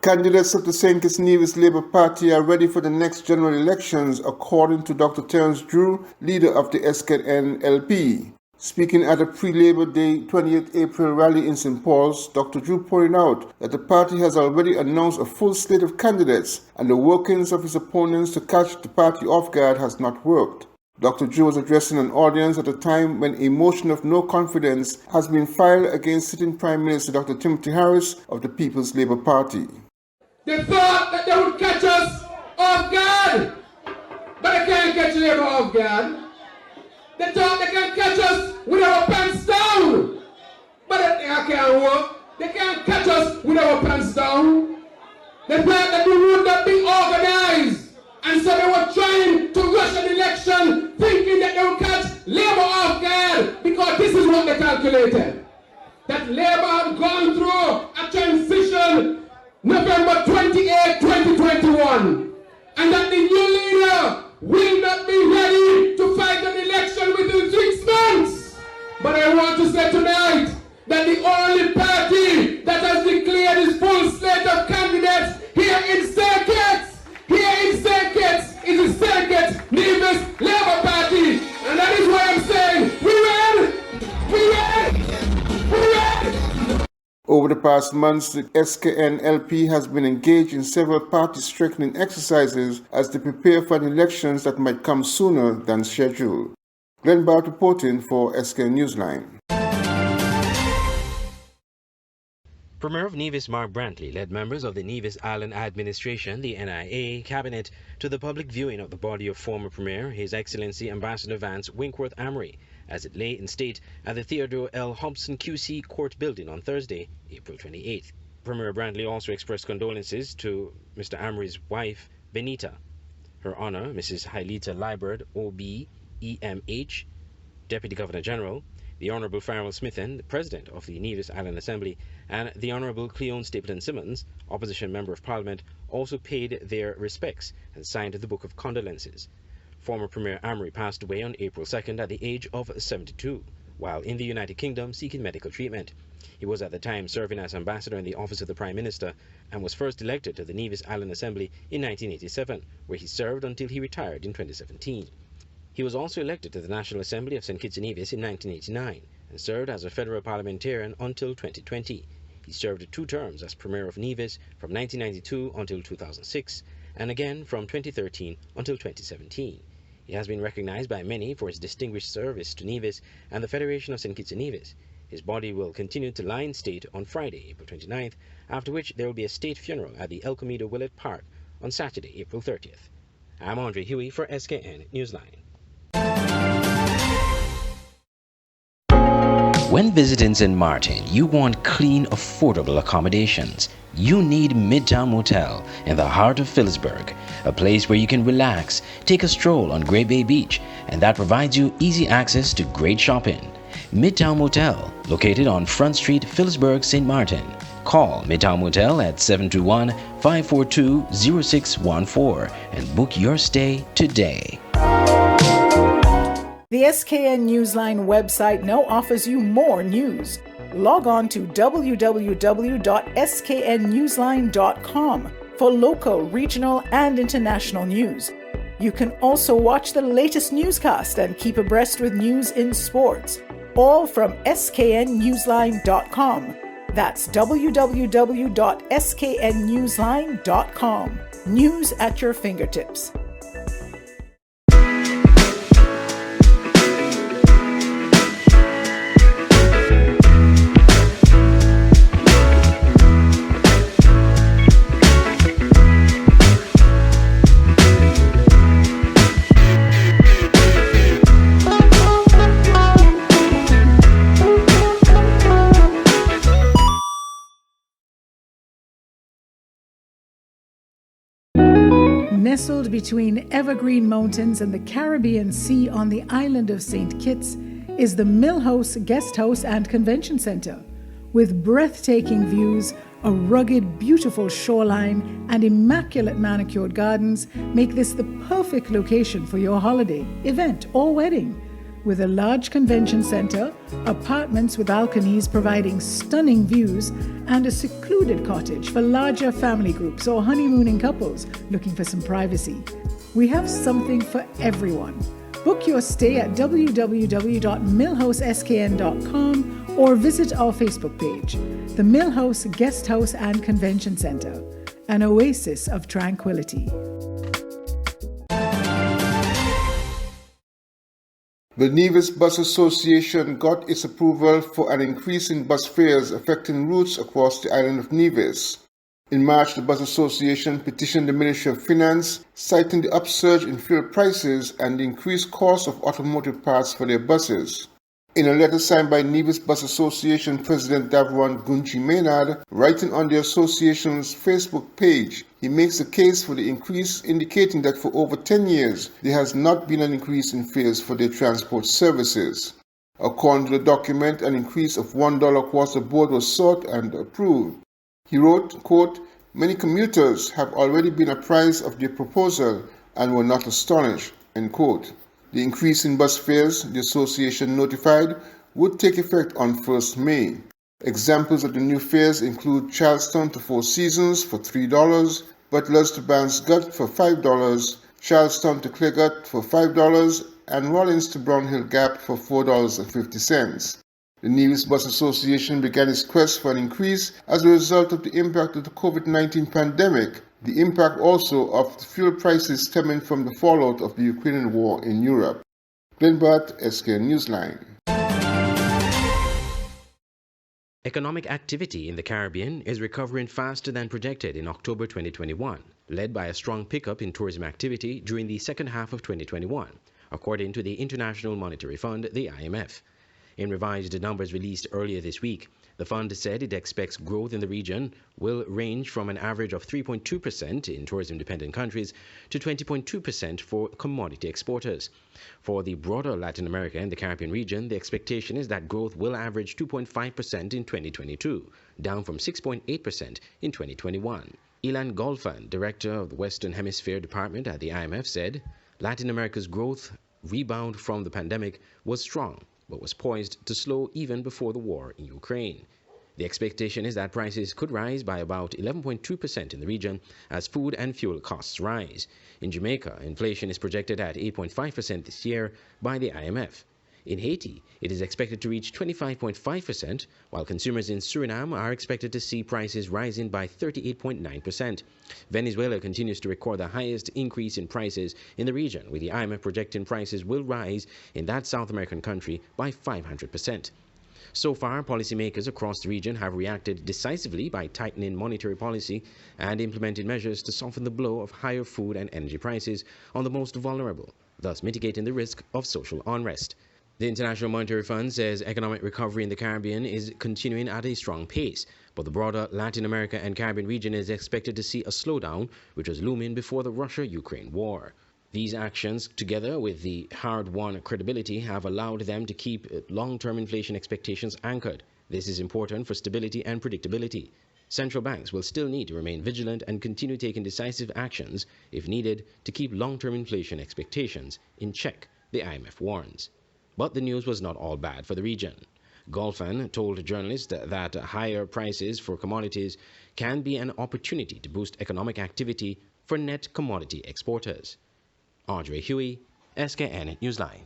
Candidates of the St. Kitts Nevis Labour Party are ready for the next general elections, according to Dr. Terence Drew, leader of the SKN LP. Speaking at a pre-Labour Day 28 April rally in St. Paul's, Dr. Drew pointed out that the party has already announced a full slate of candidates, and the workings of his opponents to catch the party off guard has not worked. Dr. Drew was addressing an audience at a time when a motion of no confidence has been filed against sitting Prime Minister Dr. Timothy Harris of the People's Labour Party. They thought that they would catch us off guard, but they can't catch Labour off guard. They thought they can catch us with our pants down, but they can't work. They can't catch us with our pants down. They thought that we would not be organized, and so they were trying to rush an election, thinking that they would catch Labour off guard, because this is what they calculated. That Labour had gone through a transition November 28, 2021, and that the new leader will not be ready to fight an election within 6 months. But I want to say tonight that the only party that has declared its full slate of candidates here in St. Kitts is the St. Kitts Nevis Labour Party, and that is why I'm saying we win. Over the past months, the SKN LP has been engaged in several party-strengthening exercises as they prepare for the elections that might come sooner than scheduled. Glenn Bart reporting for SKN Newsline. Premier of Nevis Mark Brantley led members of the Nevis Island Administration, the NIA, Cabinet to the public viewing of the body of former Premier, His Excellency Ambassador Vance Winkworth Amory, as it lay in state at the Theodore L. Hobson QC Court building on Thursday, April 28th. Premier Brantley also expressed condolences to Mr. Amory's wife, Benita. Her Honor, Mrs. Hyleta Liburd, OB, EMH, Deputy Governor General, the Honourable Farrell Smithen, the President of the Nevis Island Assembly, and the Honourable Cleone Stapleton Simmons, Opposition Member of Parliament, also paid their respects and signed the Book of Condolences. Former Premier Amory passed away on April 2nd at the age of 72, while in the United Kingdom seeking medical treatment. He was at the time serving as Ambassador in the Office of the Prime Minister and was first elected to the Nevis Island Assembly in 1987, where he served until he retired in 2017. He was also elected to the National Assembly of St. Kitts and Nevis in 1989 and served as a federal parliamentarian until 2020. He served 2 terms as Premier of Nevis from 1992 until 2006 and again from 2013 until 2017. He has been recognized by many for his distinguished service to Nevis and the Federation of St. Kitts and Nevis. His body will continue to lie in state on Friday, April 29th, after which there will be a state funeral at the El Comido Willett Park on Saturday, April 30th. I'm Andre Huey for SKN Newsline. When visiting St. Martin, you want clean, affordable accommodations. You need Midtown Motel in the heart of Phillipsburg, a place where you can relax, take a stroll on Great Bay Beach, and that provides you easy access to great shopping. Midtown Motel, located on Front Street, Phillipsburg, St. Martin. Call Midtown Motel at 721-542-0614 and book your stay today. The SKN Newsline website now offers you more news. Log on to www.sknnewsline.com for local, regional, and international news. You can also watch the latest newscast and keep abreast with news in sports, all from sknnewsline.com. That's www.sknnewsline.com. News at your fingertips. Nestled between evergreen mountains and the Caribbean Sea on the island of St. Kitts is the Millhouse Guest House and Convention Center. With breathtaking views, a rugged, beautiful shoreline, and immaculate manicured gardens make this the perfect location for your holiday, event, or wedding. with a large convention center, apartments with balconies providing stunning views, and a secluded cottage for larger family groups or honeymooning couples looking for some privacy. We have something for everyone. Book your stay at www.millhouseskn.com or visit our Facebook page, the Millhouse Guest House and Convention Center, an oasis of tranquility. The Nevis Bus Association got its approval for an increase in bus fares affecting routes across the island of Nevis. In March, the Bus Association petitioned the Ministry of Finance, citing the upsurge in fuel prices and the increased cost of automotive parts for their buses. In a letter signed by Nevis Bus Association President Davron Gunchi Maynard, writing on the association's Facebook page, he makes a case for the increase, indicating that for over 10 years, there has not been an increase in fares for their transport services. According to the document, an increase of $1 across the board was sought and approved. He wrote, quote, "Many commuters have already been apprised of the proposal and were not astonished," end quote. The increase in bus fares, the association notified, would take effect on 1st May. Examples of the new fares include Charlestown to Four Seasons for $3, Butlers to Banksgut for $5, Charlestown to Cleargut for $5, and Rollins to Brownhill Gap for $4.50. The Nevis Bus Association began its quest for an increase as a result of the impact of the COVID-19 pandemic, the impact also of the fuel prices stemming from the fallout of the Ukrainian war in Europe. Glenn Butt, SKN Newsline. Economic activity in the Caribbean is recovering faster than projected in October 2021, led by a strong pickup in tourism activity during the second half of 2021, according to the International Monetary Fund, the IMF. In revised numbers released earlier this week, the fund said it expects growth in the region will range from an average of 3.2% in tourism-dependent countries to 20.2% for commodity exporters. For the broader Latin America and the Caribbean region, the expectation is that growth will average 2.5% in 2022, down from 6.8% in 2021. Ilan Golfan, director of the Western Hemisphere Department at the IMF, said Latin America's growth rebound from the pandemic was strong, but was poised to slow even before the war in Ukraine. The expectation is that prices could rise by about 11.2% in the region as food and fuel costs rise. In Jamaica, inflation is projected at 8.5% this year by the IMF. In Haiti, it is expected to reach 25.5%, while consumers in Suriname are expected to see prices rising by 38.9%. Venezuela continues to record the highest increase in prices in the region, with the IMF projecting prices will rise in that South American country by 500%. So far, policymakers across the region have reacted decisively by tightening monetary policy and implementing measures to soften the blow of higher food and energy prices on the most vulnerable, thus mitigating the risk of social unrest. The International Monetary Fund says economic recovery in the Caribbean is continuing at a strong pace, but the broader Latin America and Caribbean region is expected to see a slowdown, which was looming before the Russia-Ukraine war. These actions, together with the hard-won credibility, have allowed them to keep long-term inflation expectations anchored. This is important for stability and predictability. Central banks will still need to remain vigilant and continue taking decisive actions, if needed, to keep long-term inflation expectations in check, the IMF warns. But the news was not all bad for the region. Golfan told journalists that higher prices for commodities can be an opportunity to boost economic activity for net commodity exporters. Audrey Huey, SKN Newsline.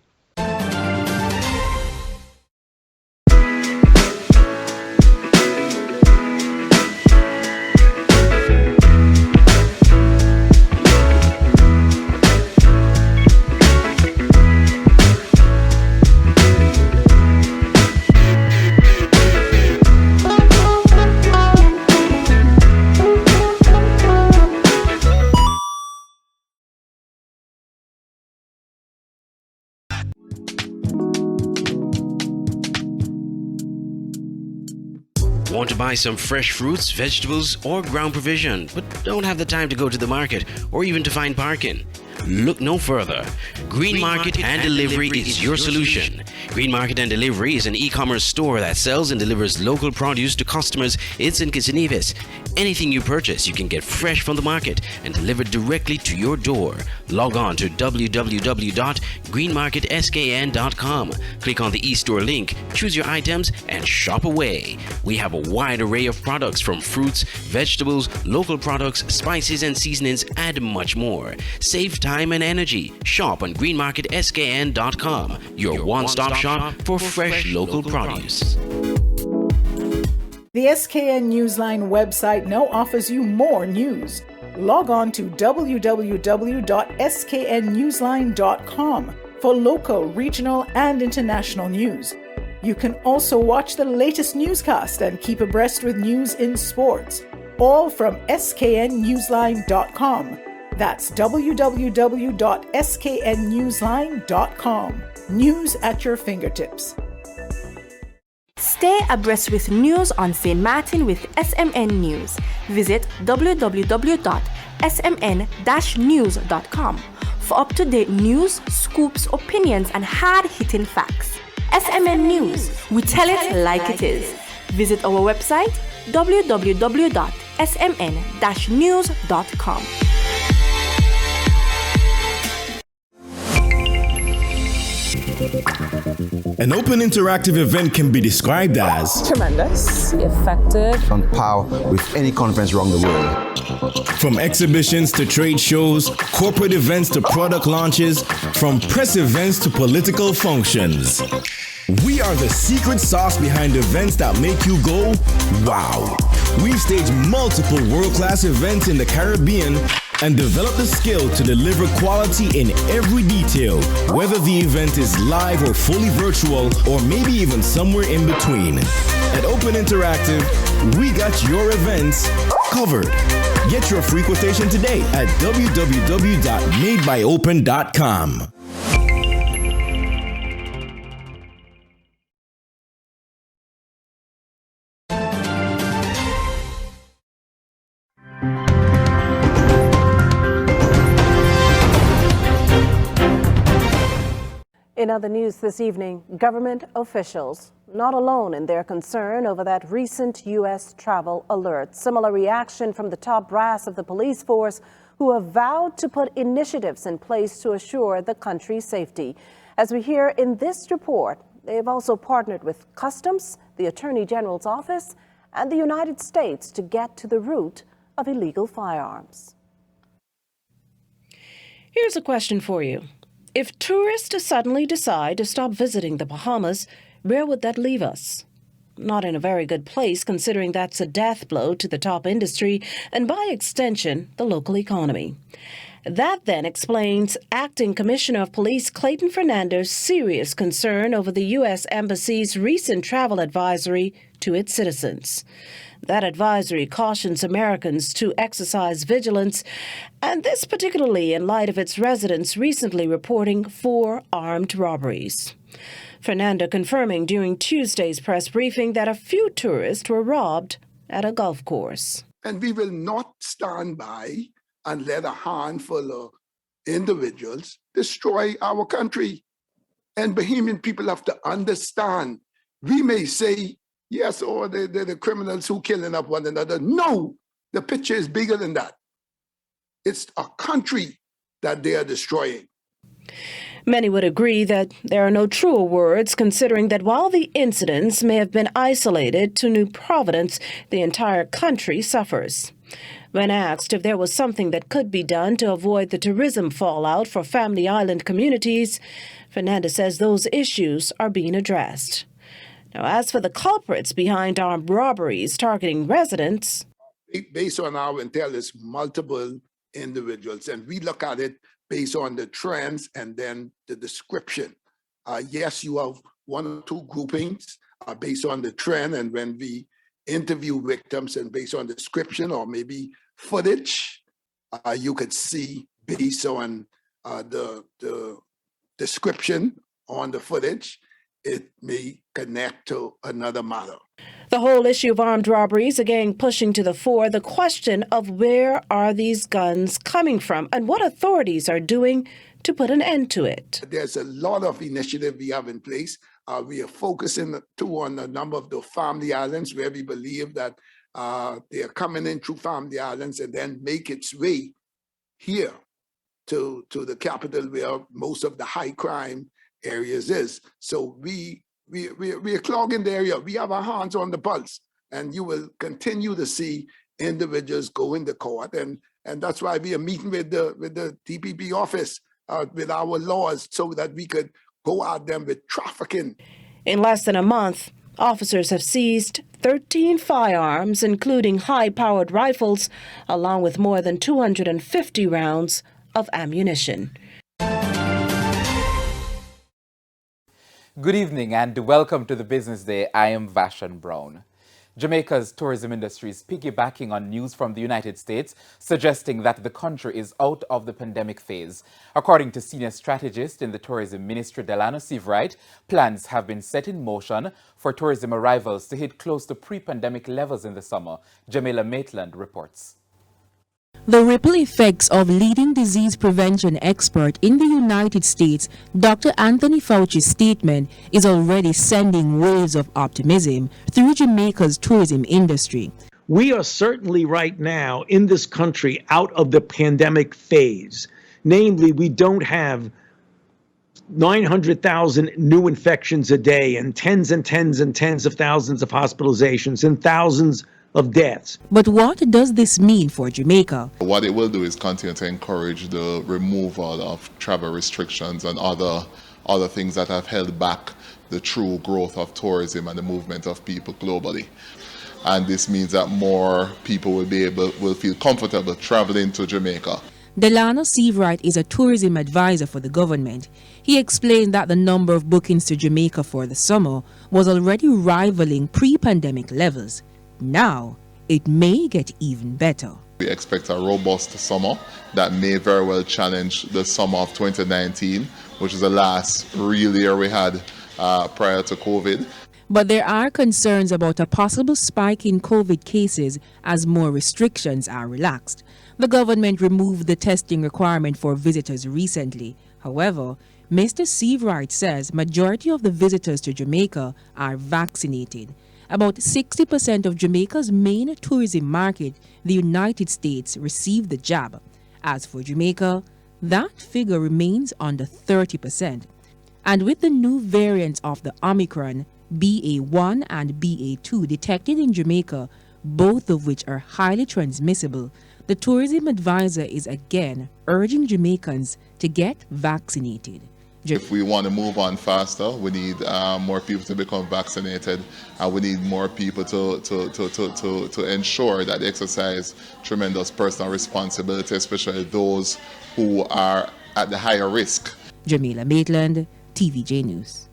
Want to buy some fresh fruits, vegetables, or ground provision, but don't have the time to go to the market or even to find parking? Look no further. Green Market and Delivery is your solution. Green Market and Delivery is an e-commerce store that sells and delivers local produce to customers in St. Kitts and Nevis. Anything you purchase, you can get fresh from the market and delivered directly to your door. Log on to www.greenmarketskn.com. Click on the e-store link, choose your items, and shop away. We have a wide array of products from fruits, vegetables, local products, spices and seasonings, and much more. Save time and energy. Shop on greenmarketskn.com, your one-stop shop for fresh local produce. The SKN Newsline website now offers you more news. Log on to www.sknnewsline.com for local, regional, and international news. You can also watch the latest newscast and keep abreast with news in sports, all from sknnewsline.com. That's www.sknnewsline.com. News at your fingertips. Stay abreast with news on St. Martin with SMN News. Visit www.smn-news.com for up-to-date news, scoops, opinions, and hard-hitting facts. SMN News, we tell it like it is. Visit our website www.smn-news.com. An open interactive event can be described as tremendous, effective, on par with any conference around the world. From exhibitions to trade shows, corporate events to product launches, from press events to political functions. We are the secret sauce behind events that make you go, wow. We've staged multiple world-class events in the Caribbean and developed the skill to deliver quality in every detail, whether the event is live or fully virtual, or maybe even somewhere in between. At Open Interactive, we got your events covered. Get your free quotation today at www.madebyopen.com. In other news this evening, government officials not alone in their concern over that recent U.S. travel alert. Similar reaction from the top brass of the police force, who have vowed to put initiatives in place to assure the country's safety. As we hear in this report, they have also partnered with Customs, the Attorney General's office, and the United States to get to the root of illegal firearms. Here's a question for you. If tourists suddenly decide to stop visiting the Bahamas, where would that leave us? Not in a very good place, considering that's a death blow to the top industry and, by extension, the local economy. That then explains Acting Commissioner of Police Clayton Fernandez's serious concern over the U.S. Embassy's recent travel advisory to its citizens. That advisory cautions Americans to exercise vigilance, and this particularly in light of its residents recently reporting 4 armed robberies. Fernandez confirming during Tuesday's press briefing that a few tourists were robbed at a golf course. And we will not stand by and let a handful of individuals destroy our country. And Bahamian people have to understand, we may say, yes, or they're the criminals who killing up one another. No, the picture is bigger than that. It's a country that they are destroying. Many would agree that there are no truer words, considering that while the incidents may have been isolated to New Providence, the entire country suffers. When asked if there was something that could be done to avoid the tourism fallout for Family Island communities, Fernandez says those issues are being addressed. Now, as for the culprits behind armed robberies targeting residents, based on our intel, it's multiple individuals, and we look at it based on the trends and then the description. Yes, you have 1 or 2 groupings based on the trend, and when we interview victims and based on description or maybe footage, you could see based on the description on the footage, it may connect to another matter. The whole issue of armed robberies again pushing to the fore the question of where are these guns coming from and what authorities are doing to put an end to it. There's a lot of initiative we have in place. We are focusing too on a number of the family islands where we believe that they are coming in through family islands and then make its way here to the capital where most of the high crime areas is. So we are clogging the area. We have our hands on the pulse, and you will continue to see individuals go into court, and that's why we are meeting with the DPP office with our laws so that we could go at them with trafficking. In less than a month, officers have seized 13 firearms, including high-powered rifles, along with more than 250 rounds of ammunition. Good evening and welcome to the Business Day. I am Vashan Brown. Jamaica's tourism industry is piggybacking on news from the United States, suggesting that the country is out of the pandemic phase. According to senior strategist in the tourism ministry, Delano Seabright, plans have been set in motion for tourism arrivals to hit close to pre-pandemic levels in the summer. Jamila Maitland reports. The ripple effects of leading disease prevention expert in the United States, Dr. Anthony Fauci's statement is already sending waves of optimism through Jamaica's tourism industry. We are certainly right now in this country out of the pandemic phase. Namely, we don't have 900,000 new infections a day and tens and tens and tens of thousands of hospitalizations and thousands of deaths. But what does this mean for Jamaica? What it will do is continue to encourage the removal of travel restrictions and other things that have held back the true growth of tourism and the movement of people globally. And this means that more people will feel comfortable traveling to Jamaica. Delano Seabright is a tourism advisor for the government. He explained that the number of bookings to Jamaica for the summer was already rivaling pre-pandemic levels. Now, it may get even better. We expect a robust summer that may very well challenge the summer of 2019, which is the last real year we had prior to COVID. But there are concerns about a possible spike in COVID cases as more restrictions are relaxed. The government removed the testing requirement for visitors recently. However, Mr. Seabright says majority of the visitors to Jamaica are vaccinated. About 60% of Jamaica's main tourism market, the United States, received the jab. As for Jamaica, that figure remains under 30%. And with the new variants of the Omicron, BA1 and BA2 detected in Jamaica, both of which are highly transmissible, the tourism advisor is again urging Jamaicans to get vaccinated. If we want to move on faster, we need more people to become vaccinated, and we need more people to ensure that they exercise tremendous personal responsibility, especially those who are at the higher risk. Jamila Maitland, TVJ News.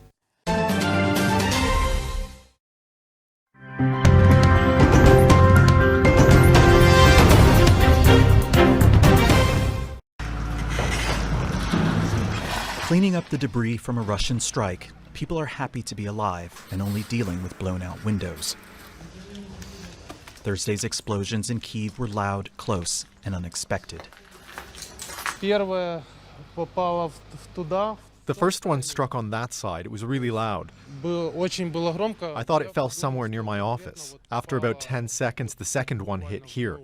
Cleaning up the debris from a Russian strike, people are happy to be alive and only dealing with blown-out windows. Thursday's explosions in Kyiv were loud, close, and unexpected. The first one struck on that side. It was really loud. I thought it fell somewhere near my office. After about 10 seconds, the second one hit here.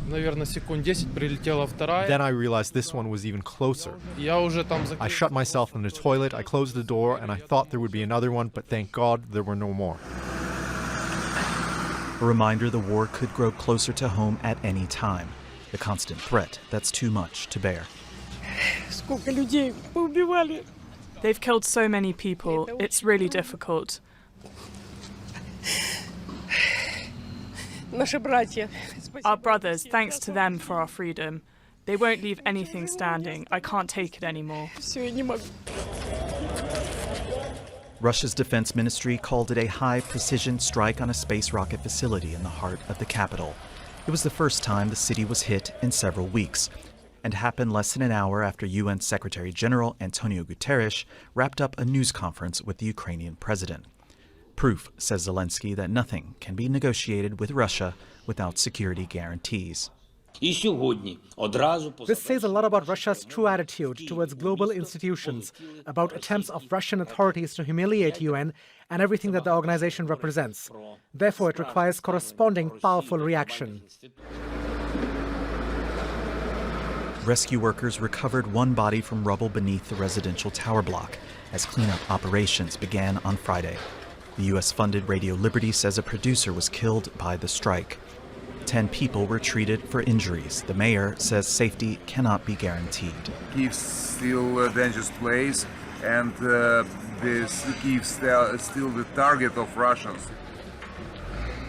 Then I realized this one was even closer. I shut myself in the toilet, I closed the door, and I thought there would be another one, but thank God there were no more. A reminder the war could grow closer to home at any time. The constant threat that's too much to bear. They've killed so many people, it's really difficult. Our brothers, thanks to them for our freedom. They won't leave anything standing. I can't take it anymore. Russia's defense ministry called it a high-precision strike on a space rocket facility in the heart of the capital. It was the first time the city was hit in several weeks, and happened less than an hour after UN Secretary General Antonio Guterres wrapped up a news conference with the Ukrainian president. Proof, says Zelensky, that nothing can be negotiated with Russia without security guarantees. This says a lot about Russia's true attitude towards global institutions, about attempts of Russian authorities to humiliate UN and everything that the organization represents. Therefore, it requires corresponding powerful reaction. Rescue workers recovered one body from rubble beneath the residential tower block as cleanup operations began on Friday. The U.S.-funded Radio Liberty says a producer was killed by the strike. 10 people were treated for injuries. The mayor says safety cannot be guaranteed. Kiev's still a dangerous place, and this Kiev still the target of Russians.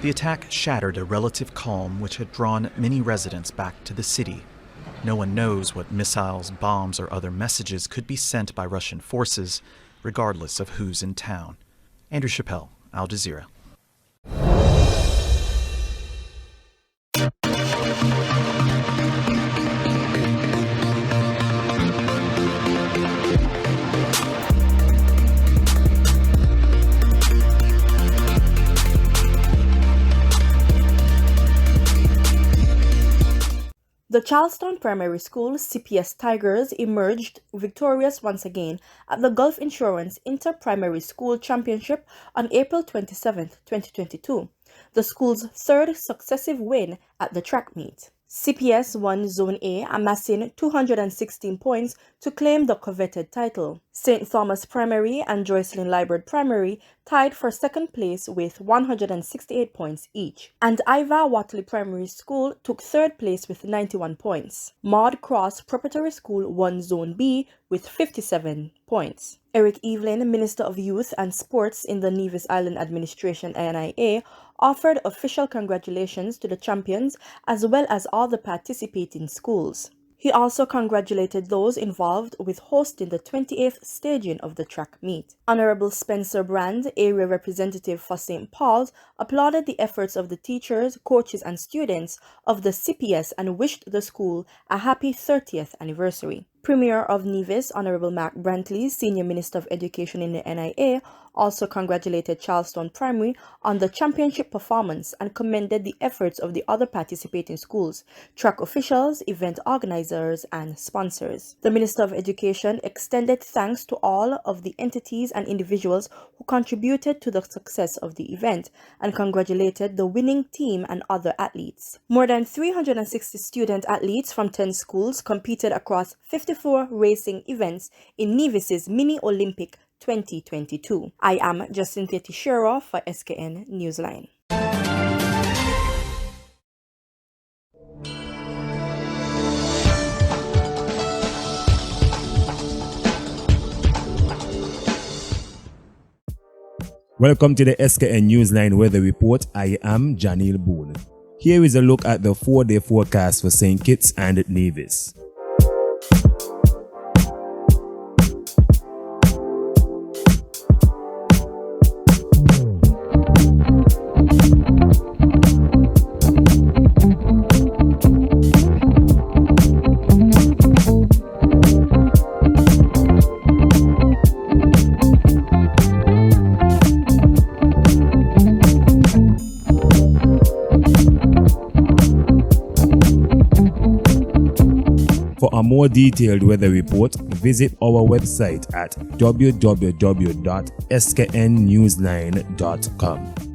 The attack shattered a relative calm which had drawn many residents back to the city. No one knows what missiles, bombs, or other messages could be sent by Russian forces, regardless of who's in town. Andrew Chappelle, Al Jazeera. The Charlestown Primary School CPS Tigers emerged victorious once again at the Gulf Insurance Inter-Primary School Championship on April 27, 2022, the school's third successive win at the track meet. CPS won Zone A, amassing 216 points to claim the coveted title. St. Thomas Primary and Joycelyn Liburd Primary tied for second place with 168 points each. And Iva Watley Primary School took third place with 91 points. Maud Cross Preparatory School won Zone B with 57 points. Eric Evelyn, Minister of Youth and Sports in the Nevis Island Administration NIA, offered official congratulations to the champions as well as all the participating schools. He also congratulated those involved with hosting the 28th staging of the track meet. Honorable Spencer Brand, area representative for St. Paul's, applauded the efforts of the teachers, coaches, and students of the CPS and wished the school a happy 30th anniversary. Premier of Nevis, Honorable Mark Brantley, Senior Minister of Education in the NIA, also congratulated Charlestown Primary on the championship performance and commended the efforts of the other participating schools, track officials, event organizers, and sponsors. The Minister of Education extended thanks to all of the entities and individuals who contributed to the success of the event and congratulated the winning team and other athletes. More than 360 student athletes from 10 schools competed across 54 racing events in Nevis's Mini Olympic 2022. I am Justin Tishero for SKN Newsline. Welcome to the SKN Newsline Weather Report. I am Janil Boone. Here is a look at the 4-day forecast for St. Kitts and Nevis. For a more detailed weather report, visit our website at www.sknnewsline.com.